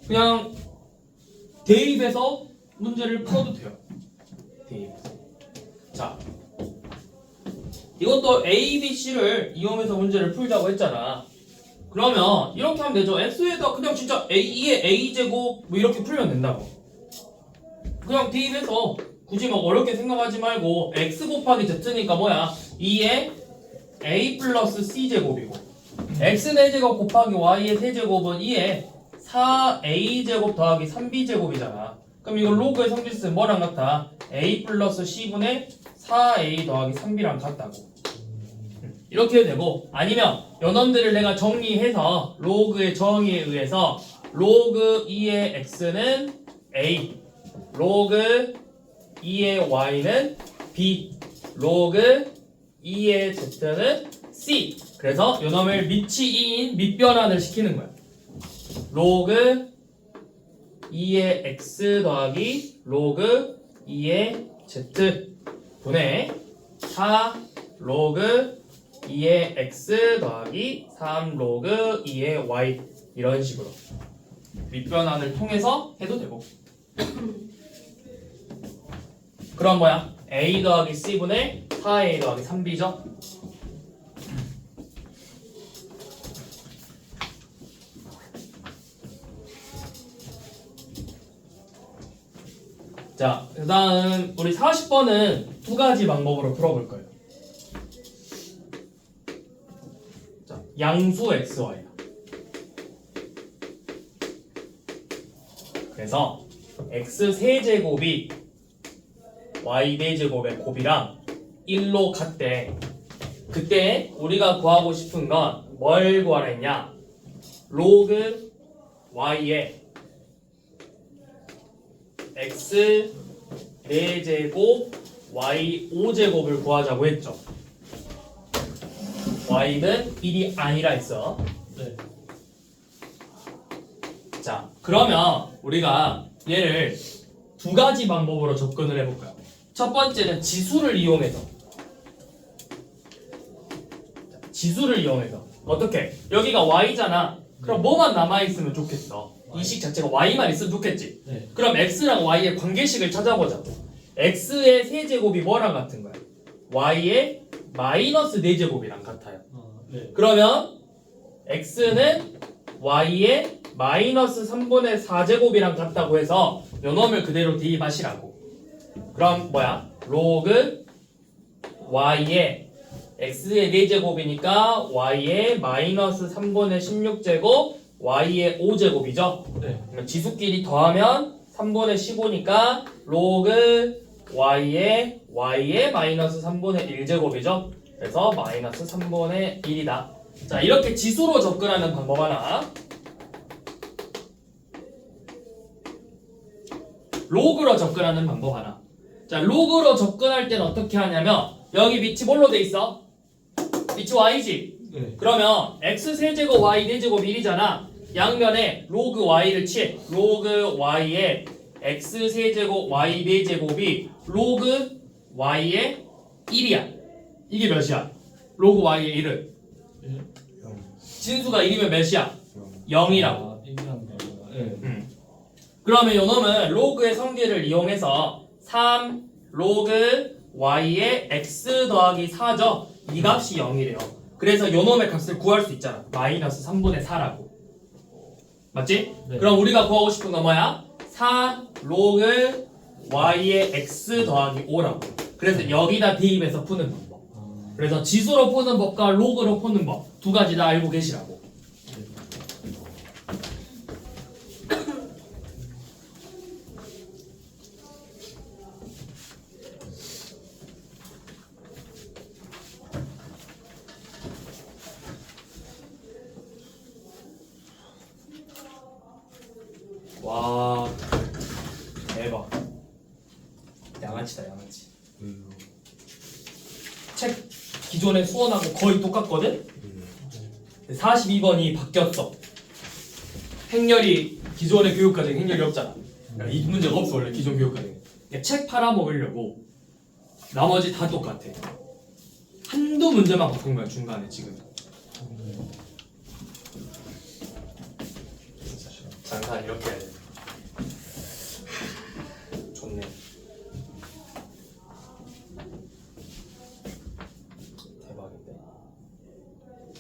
Speaker 1: 그냥 대입해서 문제를 풀어도 돼요. 대입해서. 자, 이것도 A, B, C를 이용해서 문제를 풀자고 했잖아. 그러면 이렇게 하면 되죠. X에다 그냥 진짜 A의 A제곱 뭐 이렇게 풀면 된다고. 그냥 대입해서 굳이 막 어렵게 생각하지 말고 X 곱하기 Z니까 뭐야? 2의 A 플러스 C제곱이고 X 4제곱 곱하기 Y의 세제곱은 2의 4A제곱 더하기 3B제곱이잖아. 그럼 이거 로그의 성질은 뭐랑 같아? A 플러스 C분의 4A 더하기 3B랑 같다고. 이렇게 해도 되고, 아니면 연원들을 내가 정리해서 로그의 정의에 의해서 로그 2의 x는 a, 로그 2의 y는 b, 로그 2의 z는 c. 그래서 요놈을 밑이 2인 밑변환을 시키는 거야. 로그 2의 x 더하기 로그 2의 z 분의 4 로그 2의 x 더하기 3 로그 2의 y 이런 식으로 밑변환을 통해서 해도 되고. 그럼 뭐야? a 더하기 c분의 4a 더하기 3b죠? 자, 그 다음 우리 40번은 두 가지 방법으로 풀어볼 거예요. 자, 양수 xy야. 그래서 x 세제곱이 y 4제곱의 곱이랑 1로 같대. 그때 우리가 구하고 싶은 건 뭘 구하라 했냐? 로그 y의 x 4제곱 y 5제곱을 구하자고 했죠. y는 1이 아니라 했어.
Speaker 2: 네.
Speaker 1: 자, 그러면 우리가 얘를 두 가지 방법으로 접근을 해볼까요? 첫 번째는 지수를 이용해서. 자, 지수를 이용해서 어떻게? 여기가 y잖아. 그럼 뭐만 남아있으면 좋겠어? 이 식 자체가 y만 있으면 좋겠지.
Speaker 2: 네.
Speaker 1: 그럼 x랑 y의 관계식을 찾아보자. x의 세제곱이 뭐랑 같은 거야? y의 마이너스 4제곱이랑 같아요.
Speaker 2: 네.
Speaker 1: 그러면 x는 y의 마이너스 3분의 4제곱이랑 같다고 해서 요놈을 그대로 대입하시라고. 그럼 뭐야? 로그 y의 x의 4제곱이니까 y의 마이너스 3분의 16제곱 y의 5제곱이죠?
Speaker 2: 네.
Speaker 1: 그러면 지수끼리 더하면 3분의 15니까 로그 y의 마이너스 3분의 1제곱이죠? 그래서 마이너스 3분의 1이다. 자, 이렇게 지수로 접근하는 방법 하나. 로그로 접근하는 방법 하나. 자, 로그로 접근할 때는 어떻게 하냐면 여기 밑이 뭘로 돼 있어? 밑이 y지?
Speaker 2: 네.
Speaker 1: 그러면 x 세제곱 y 4제곱 1이잖아. 양면에 로그 y를 취해. 로그 y의 x 세제곱 y 4제곱이 로그 y의 1이야. 이게 몇이야? 로그 y의 1은
Speaker 2: 네.
Speaker 1: 진수가 1이면 몇이야? 0이라고.
Speaker 2: 아, 얘기한 거구나. 네.
Speaker 1: 그러면 요놈은 로그의 성질을 이용해서 3 로그 y의 x 더하기 4죠. 이 값이 0이래요. 그래서 요놈의 값을 구할 수 있잖아. 마이너스 3분의 4라고. 맞지?
Speaker 2: 네.
Speaker 1: 그럼 우리가 구하고 싶은 건 뭐야? 4 로그 y의 x 더하기 5라고. 그래서 여기다 대입해서 푸는 방법. 그래서 지수로 푸는 법과 로그로 푸는 법 두 가지 다 알고 계시라고. 와, 대박. 양아치다, 양아치. 책 기존의 수원하고 거의 똑같거든? 42번이 바뀌었어. 행렬이 기존의 교육과정 행렬이 없잖아. 그러니까 이 문제가 없어 원래 기존 교육과정에. 그러니까 책 팔아먹으려고 나머지 다 똑같아. 한두 문제만 바꾼 거야 중간에 지금. 장사 이렇게 해야 돼. 좋네. 대박인데.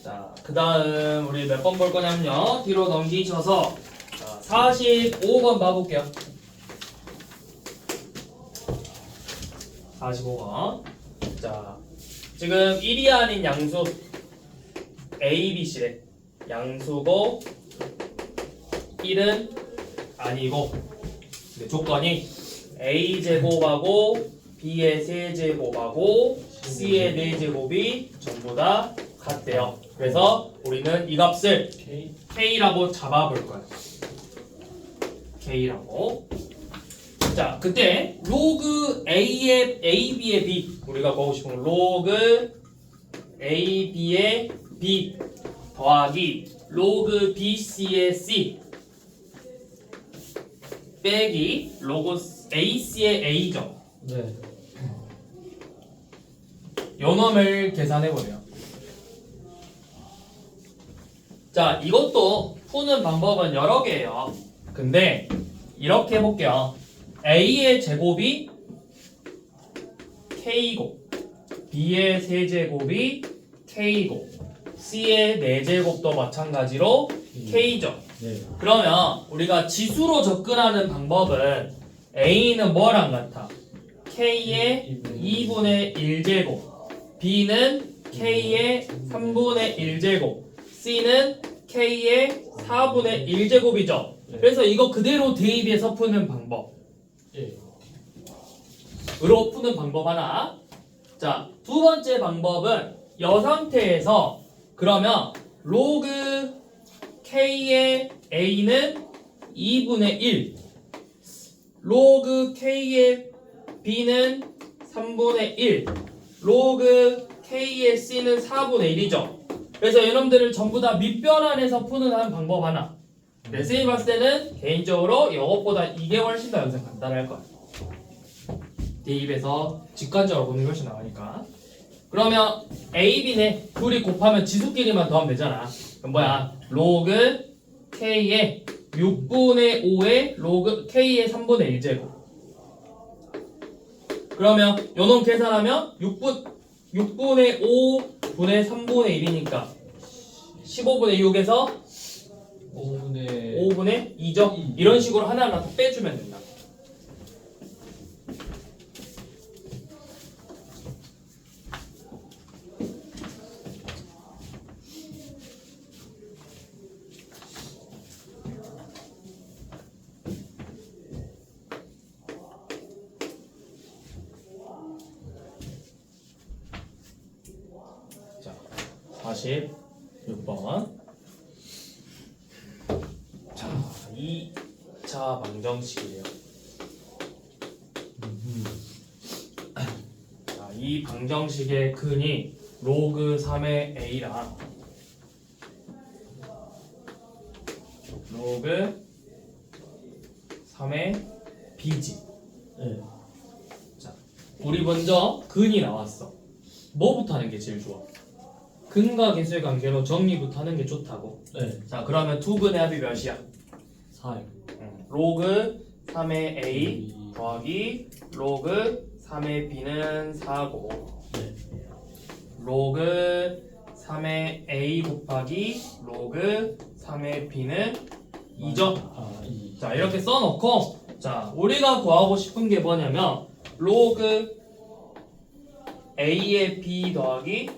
Speaker 1: 자, 그 다음 우리 몇 번 볼 거냐면요. 뒤로 넘기셔서 자, 45번 봐볼게요. 45번. 자, 지금 1이 아닌 양수 A, B, C래. 양수고 1은 아니고 근데 조건이 A 제곱하고 B의 세제곱하고 C의 4제곱이 전부 다 같대요. 그래서 우리는 이 값을
Speaker 2: K
Speaker 1: K라고 잡아볼 거야. K라고. 자, 그때 로그 A의 AB의 B 우리가 보고 싶은 건 로그 AB의 B 더하기 로그 BC의 C 빼기 로그 AC의 A죠.
Speaker 2: 네.
Speaker 1: 요 놈을 계산해보래요. 자, 이것도 푸는 방법은 여러 개예요. 근데 이렇게 해볼게요. A의 제곱이 K곱, B의 세제곱이 K곱, C의 4제곱도 마찬가지로 K죠.
Speaker 2: 네.
Speaker 1: 그러면 우리가 지수로 접근하는 방법은 A는 뭐랑 같아? K의 2분의 1제곱, B는 K의 3분의 1제곱, C는 K의 4분의 1제곱이죠. 그래서 이거 그대로 대입해서 푸는 방법.
Speaker 2: 예.
Speaker 1: 으로 푸는 방법 하나. 자, 두 번째 방법은 이 상태에서 그러면 로그 K의 A는 2분의 1, 로그 K의 B는 3분의 1, 로그 K의 C는 4분의 1이죠. 그래서 이놈들을 전부 다 밑변환해서 푸는 한 방법 하나. 네, 쌤이 봤을 때는 개인적으로 이것보다 이게 훨씬 더 연습 간단할 거야. 대입해서 직관적으로 보는 게 훨씬 나으니까. 그러면 A, B네 둘이 곱하면 지수끼리만 더하면 되잖아. 그럼 뭐야? 로그 K의 6분의 5의 로그 K의 3분의 1제곱. 그러면 요놈 계산하면 6분의 5분의 3분의 1이니까 15분의 6에서 5분의 2죠? 이런 식으로 하나하나 더 빼주면 된다. 자, 46번. 자, 2차 방정식이에요. 자, 이 방정식의 근이 로그 3의 A랑 로그 3의 B지.
Speaker 2: 네.
Speaker 1: 자, 우리 먼저 근이 나왔어. 뭐부터 하는 게 제일 좋아? 근과 개수의 관계로 정리부터 하는 게 좋다고.
Speaker 2: 네.
Speaker 1: 자, 그러면 두 근의 합이 몇이야?
Speaker 2: 4.
Speaker 1: 로그 3의 A 더하기 로그 3의 B는 4고
Speaker 2: 네.
Speaker 1: 로그 3의 A 곱하기 로그 3의 B는 2죠.
Speaker 2: 아, 2.
Speaker 1: 자, 이렇게 써놓고 자, 우리가 구하고 싶은 게 뭐냐면 로그 A의 B 더하기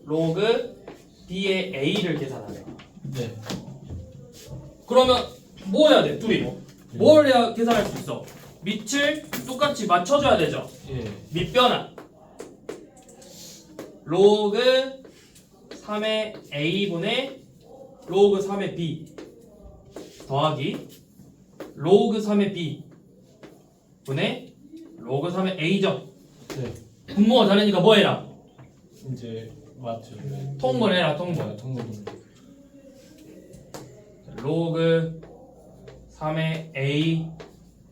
Speaker 1: 로그 B의 A를 계산하래.
Speaker 2: 네.
Speaker 1: 그러면 뭐 해야 돼? 둘이 뭘 해야 계산할 수 있어? 밑을 똑같이 맞춰줘야 되죠.
Speaker 2: 예.
Speaker 1: 밑변환 로그 3의 A분의 로그 3의 B 더하기 로그 3의 B 분의 로그 3의 A죠.
Speaker 2: 네.
Speaker 1: 분모가 다르니까 뭐 해라?
Speaker 2: 이제 맞죠.
Speaker 1: 통분해라 통분.
Speaker 2: 통분.
Speaker 1: 로그 3의 a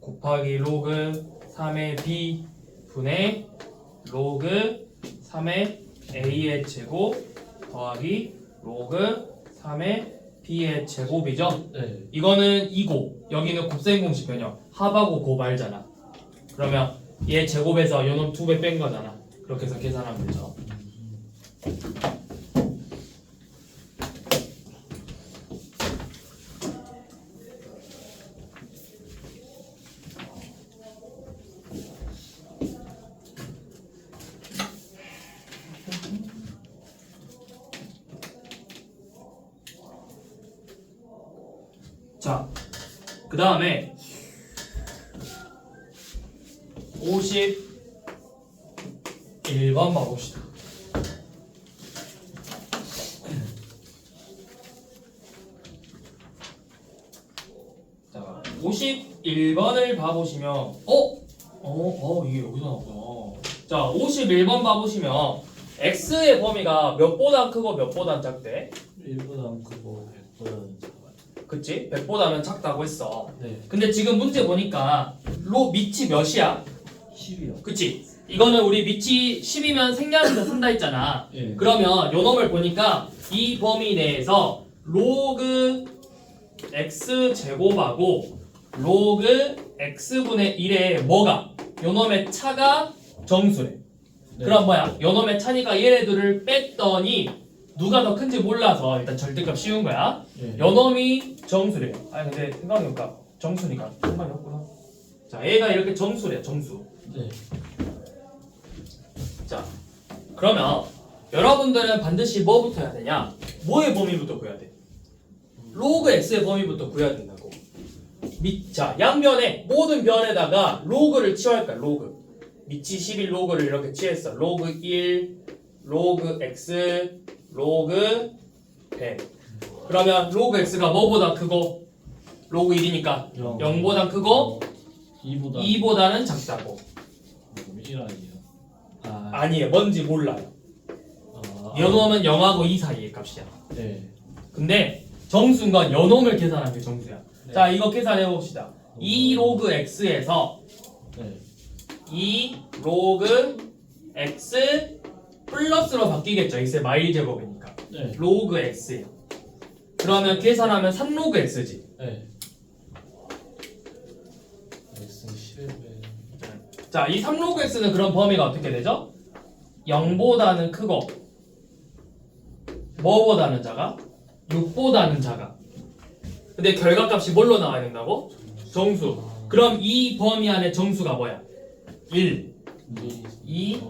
Speaker 1: 곱하기 로그 3의 b 분의 로그 3의 a의 제곱 더하기 로그 3의 b의 제곱이죠.
Speaker 2: 네.
Speaker 1: 이거는 2고 여기는 곱셈 공식 변형 합하고 곱 알잖아. 그러면 얘 제곱에서 요놈 2배 뺀 거잖아. 그렇게 해서 계산하면 되죠. 자, 그 다음에 51번 봐봅시다. 자, 51번을 봐보시면 이게 여기서 나왔구나. 자, 51번 봐보시면 x의 범위가 몇보다 크고 몇보다 작대?
Speaker 2: 1보다 크고 100보다는 작아요.
Speaker 1: 그치? 100보다는 작다고 했어.
Speaker 2: 네.
Speaker 1: 근데 지금 문제 보니까 로 밑이 몇이야?
Speaker 2: 10이요.
Speaker 1: 그치? 이거는 우리 밑이 10이면 생략해서 쓴다 했잖아.
Speaker 2: 예.
Speaker 1: 그러면 요 놈을 보니까 이 범위 내에서 로그 x 제곱하고 로그 x분의 1의 뭐가? 요 놈의 차가 정수래.
Speaker 2: 네.
Speaker 1: 그럼 뭐야? 요 놈의 차니까 얘네들을 뺐더니 누가 더 큰지 몰라서 일단 절대값 씌운 거야.
Speaker 2: 예.
Speaker 1: 요 놈이 정수래요. 아니 근데 생각해보니까 정수니까 상관이 없구나. 자, 얘가 이렇게 정수래, 정수.
Speaker 2: 네.
Speaker 1: 자, 그러면 여러분들은 반드시 뭐부터 해야 되냐? 뭐의 범위부터 구해야 돼? 로그 x의 범위부터 구해야 된다고. 자, 양변에 모든 변에다가 로그를 취할 거야. 로그. 밑이 11 로그를 이렇게 취했어. 로그 1, 로그 x, 로그 100. 그러면 로그 x가 뭐보다 크고 로그 1이니까 0보다 크고
Speaker 2: 2보다
Speaker 1: 2보다는 작다고.
Speaker 2: 1 아니에요. 아,
Speaker 1: 아니에요. 뭔지 몰라요.
Speaker 2: 아,
Speaker 1: 연놈은 0하고 2 사이의 값이야.
Speaker 2: 네.
Speaker 1: 근데 정수인 건 연놈을 계산한 게 정수야.
Speaker 2: 네.
Speaker 1: 자, 이거 계산해 봅시다. 2 로그 x에서
Speaker 2: 네.
Speaker 1: 2 로그 x 플러스로 바뀌겠죠. x의 마일 제곱이니까.
Speaker 2: 네.
Speaker 1: 로그 x예요. 그러면 계산하면 3 로그 x지.
Speaker 2: 네. x 11배.
Speaker 1: 자, 이 3 로그 x는 그런 범위가 어떻게 되죠? 0보다는 크고 뭐보다는 작아? 6보다는 작아. 근데 결과값이 뭘로 나와야 된다고? 정수. 그럼 이 범위 안에 정수가 뭐야? 1, 2,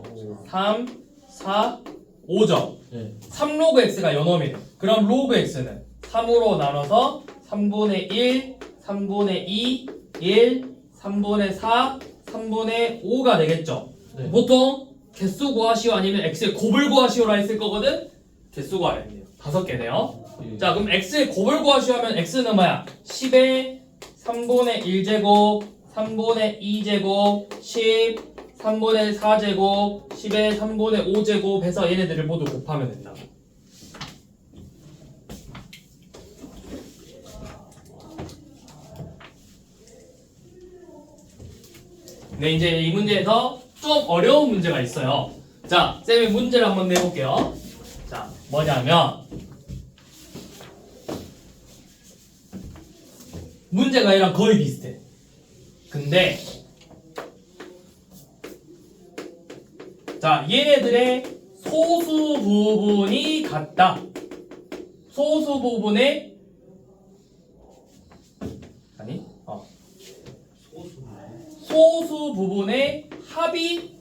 Speaker 1: 3, 4, 5점.
Speaker 2: 네.
Speaker 1: 3 로그 x가 요놈이래. 그럼 로그 x는 3으로 나눠서 3분의 1, 3분의 2, 1, 3분의 4, 3분의 5가 되겠죠.
Speaker 2: 네.
Speaker 1: 보통 개수 구하시오 아니면 x의 곱을 구하시오라 했을 거거든. 개수 구하야 돼요. 5개네요.
Speaker 2: 예.
Speaker 1: 자, 그럼 x의 곱을 구하시오 하면 x는 뭐야? 10의 3분의 1제곱, 3분의 2제곱, 10, 3분의 4제곱, 10의 3분의 5제곱 해서 얘네들을 모두 곱하면 된다. 네, 이제 이 문제에서 좀 어려운 문제가 있어요. 자, 쌤이 문제를 한번 내볼게요. 자, 뭐냐면 문제가 얘랑 거의 비슷해. 근데 자, 얘네들의 소수 부분이 같다. 소수 부분의 아니 소수 부분의 합이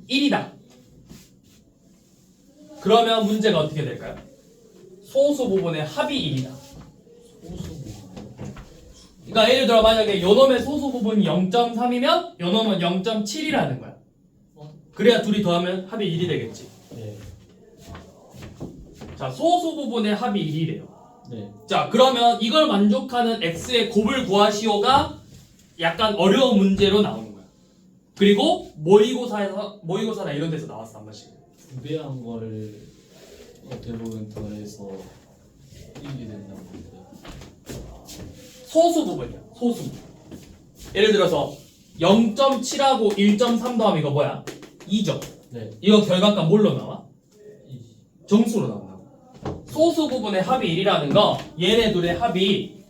Speaker 1: 1이다. 그러면 문제가 어떻게 될까요? 소수 부분의 합이 1이다. 그러니까 예를 들어 만약에 요놈의 소수 부분이 0.3이면 요놈은 0.7이라는 거야. 그래야 둘이 더하면 합이 1이 되겠지.
Speaker 2: 네.
Speaker 1: 자, 소수 부분의 합이 1이래요.
Speaker 2: 네.
Speaker 1: 자, 그러면 이걸 만족하는 x의 곱을 구하시오가 약간 어려운 문제로 나오는 거야. 그리고 모의고사나 이런 데서 나왔어 한 번씩.
Speaker 2: 구배한 거를 대부분 더해서 1이 된다고 했어요.
Speaker 1: 소수 부분이야. 소수. 예를 들어서 0.7하고 1.3 더하면 이거 뭐야? 2죠.
Speaker 2: 네.
Speaker 1: 이거 결과값 뭘로 나와?
Speaker 2: 이.
Speaker 1: 정수로 나온다고. 소수 부분의 합이 1이라는 거 얘네 둘의 합이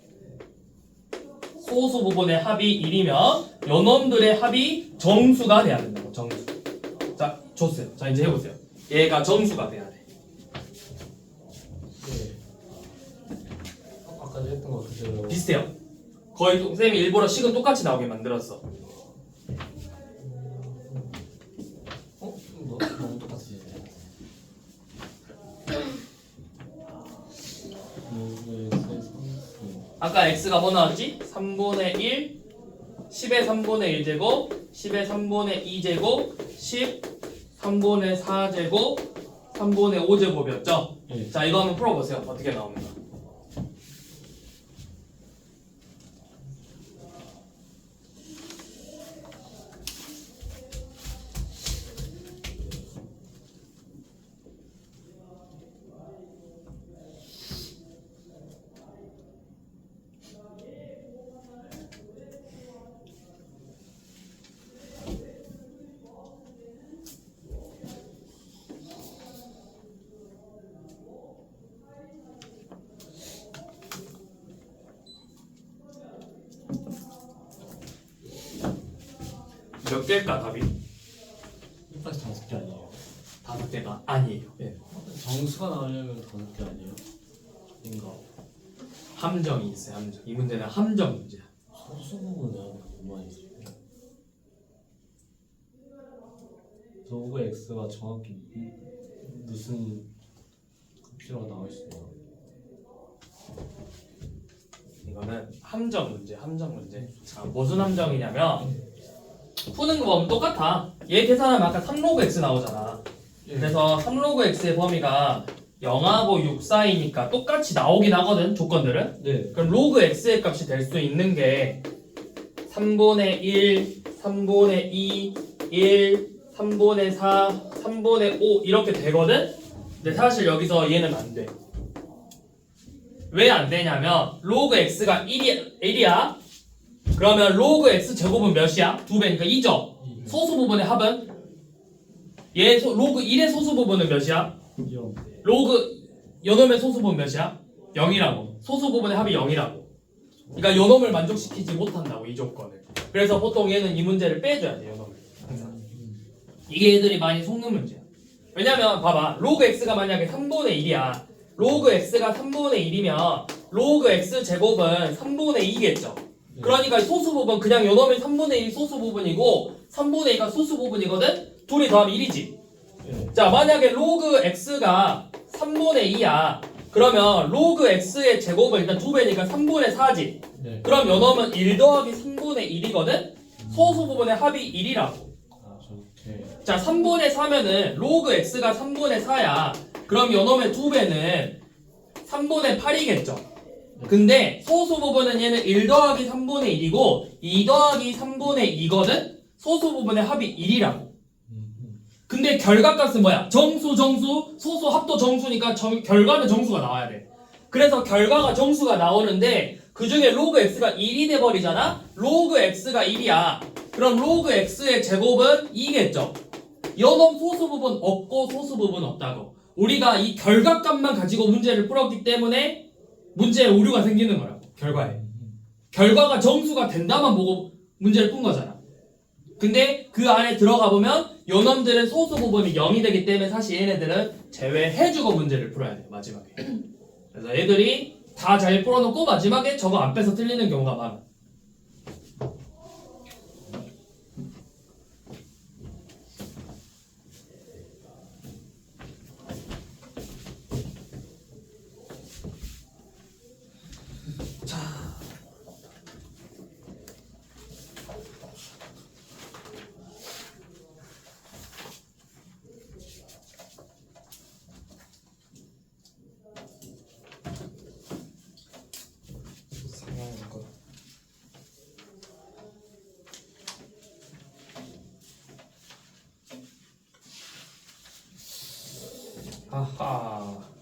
Speaker 1: 소수 부분의 합이 1이면 요놈들의 합이 정수가 돼야 된다고. 정수. 자, 좋았어요. 자, 이제 해보세요. 얘가 정수가 돼야 돼.
Speaker 2: 네. 아까 했던 거 그대로.
Speaker 1: 비슷해요. 거의 쌤이 일부러 식은 똑같이 나오게 만들었어.
Speaker 2: 너무 똑같이.
Speaker 1: 아까 x가 뭐 나왔지? 3분의 1, 10의 3분의 1제곱, 10의 3분의 2제곱, 10, 3분의 4제곱, 3분의 5제곱이었죠?
Speaker 2: 네.
Speaker 1: 자, 이거 한번 풀어보세요. 어떻게 나오는가? 몇 개일까 답이?
Speaker 2: 이까지 5개 아니에요?
Speaker 1: 5개가 아니에요. 예.
Speaker 2: 정수가 나오려면 5개 아니에요? 인가.
Speaker 1: 함정이 있어요. 함정. 이 문제는 함정 문제야.
Speaker 2: 소수 부분은 얼마이지? 로그 x가 정확히 무슨 값이라고 나올 수 있나요?
Speaker 1: 이거는 함정 문제, 함정 문제. 자, 무슨 함정이냐면 푸는 거 보면 똑같아. 얘 계산하면 아까 3로그 x 나오잖아. 그래서 3로그 x의 범위가 0하고 6 사이니까 똑같이 나오긴 하거든, 조건들은.
Speaker 2: 네.
Speaker 1: 그럼 로그 x의 값이 될 수 있는 게 3분의 1, 3분의 2, 1, 3분의 4, 3분의 5 이렇게 되거든? 근데 사실 여기서 얘는 안 돼. 왜 안 되냐면 로그 x가 1이야. 그러면 로그 x 제곱은 몇이야? 2배니까 2죠. 소수 부분의 합은? 로그 1의 소수 부분은 몇이야?
Speaker 2: 0.
Speaker 1: 로그 요놈의 소수 부분 몇이야? 0이라고. 소수 부분의 합이 0이라고. 그러니까 요놈을 만족시키지 못한다고, 이 조건을. 그래서 보통 얘는 이 문제를 빼줘야 돼, 요놈을. 항상. 이게 애들이 많이 속는 문제야. 왜냐면 봐봐. 로그 x가 만약에 3분의 1이야. 로그 x가 3분의 1이면 로그 x 제곱은 3분의 2겠죠. 그러니까 소수 부분 그냥 요놈의 3분의 1 소수 부분이고 3분의 2가 소수 부분이거든? 둘이 더하면 1이지.
Speaker 2: 네.
Speaker 1: 자, 만약에 로그 x가 3분의 2야. 그러면 로그 x의 제곱은 일단 2배니까 3분의 4지.
Speaker 2: 네.
Speaker 1: 그럼 요놈은 1 더하기 3분의 1이거든? 소수 부분의 합이 1이라고.
Speaker 2: 아, 좋게.
Speaker 1: 자, 3분의 4면은 로그 x가 3분의 4야. 그럼 요놈의 2배는 3분의 8이겠죠. 근데 소수 부분은 얘는 1 더하기 3분의 1이고 2 더하기 3분의 2거든? 소수 부분의 합이 1이라고. 근데 결과값은 뭐야? 정수, 소수 합도 정수니까 결과는 정수가 나와야 돼. 그래서 결과가 정수가 나오는데 그 중에 로그 x가 1이 돼버리잖아? 로그 x가 1이야. 그럼 로그 x의 제곱은 2겠죠? 요놈 소수 부분 없고 소수 부분 없다고. 우리가 이 결과값만 가지고 문제를 풀었기 때문에 문제에 오류가 생기는 거라고. 결과에. 결과가 정수가 된다만 보고 문제를 푼 거잖아. 근데 그 안에 들어가 보면 요놈들은 소수 부분이 0이 되기 때문에 사실 얘네들은 제외해주고 문제를 풀어야 돼요. 마지막에. 그래서 애들이 다 잘 풀어놓고 마지막에 저거 안 빼서 틀리는 경우가 많아. 아하.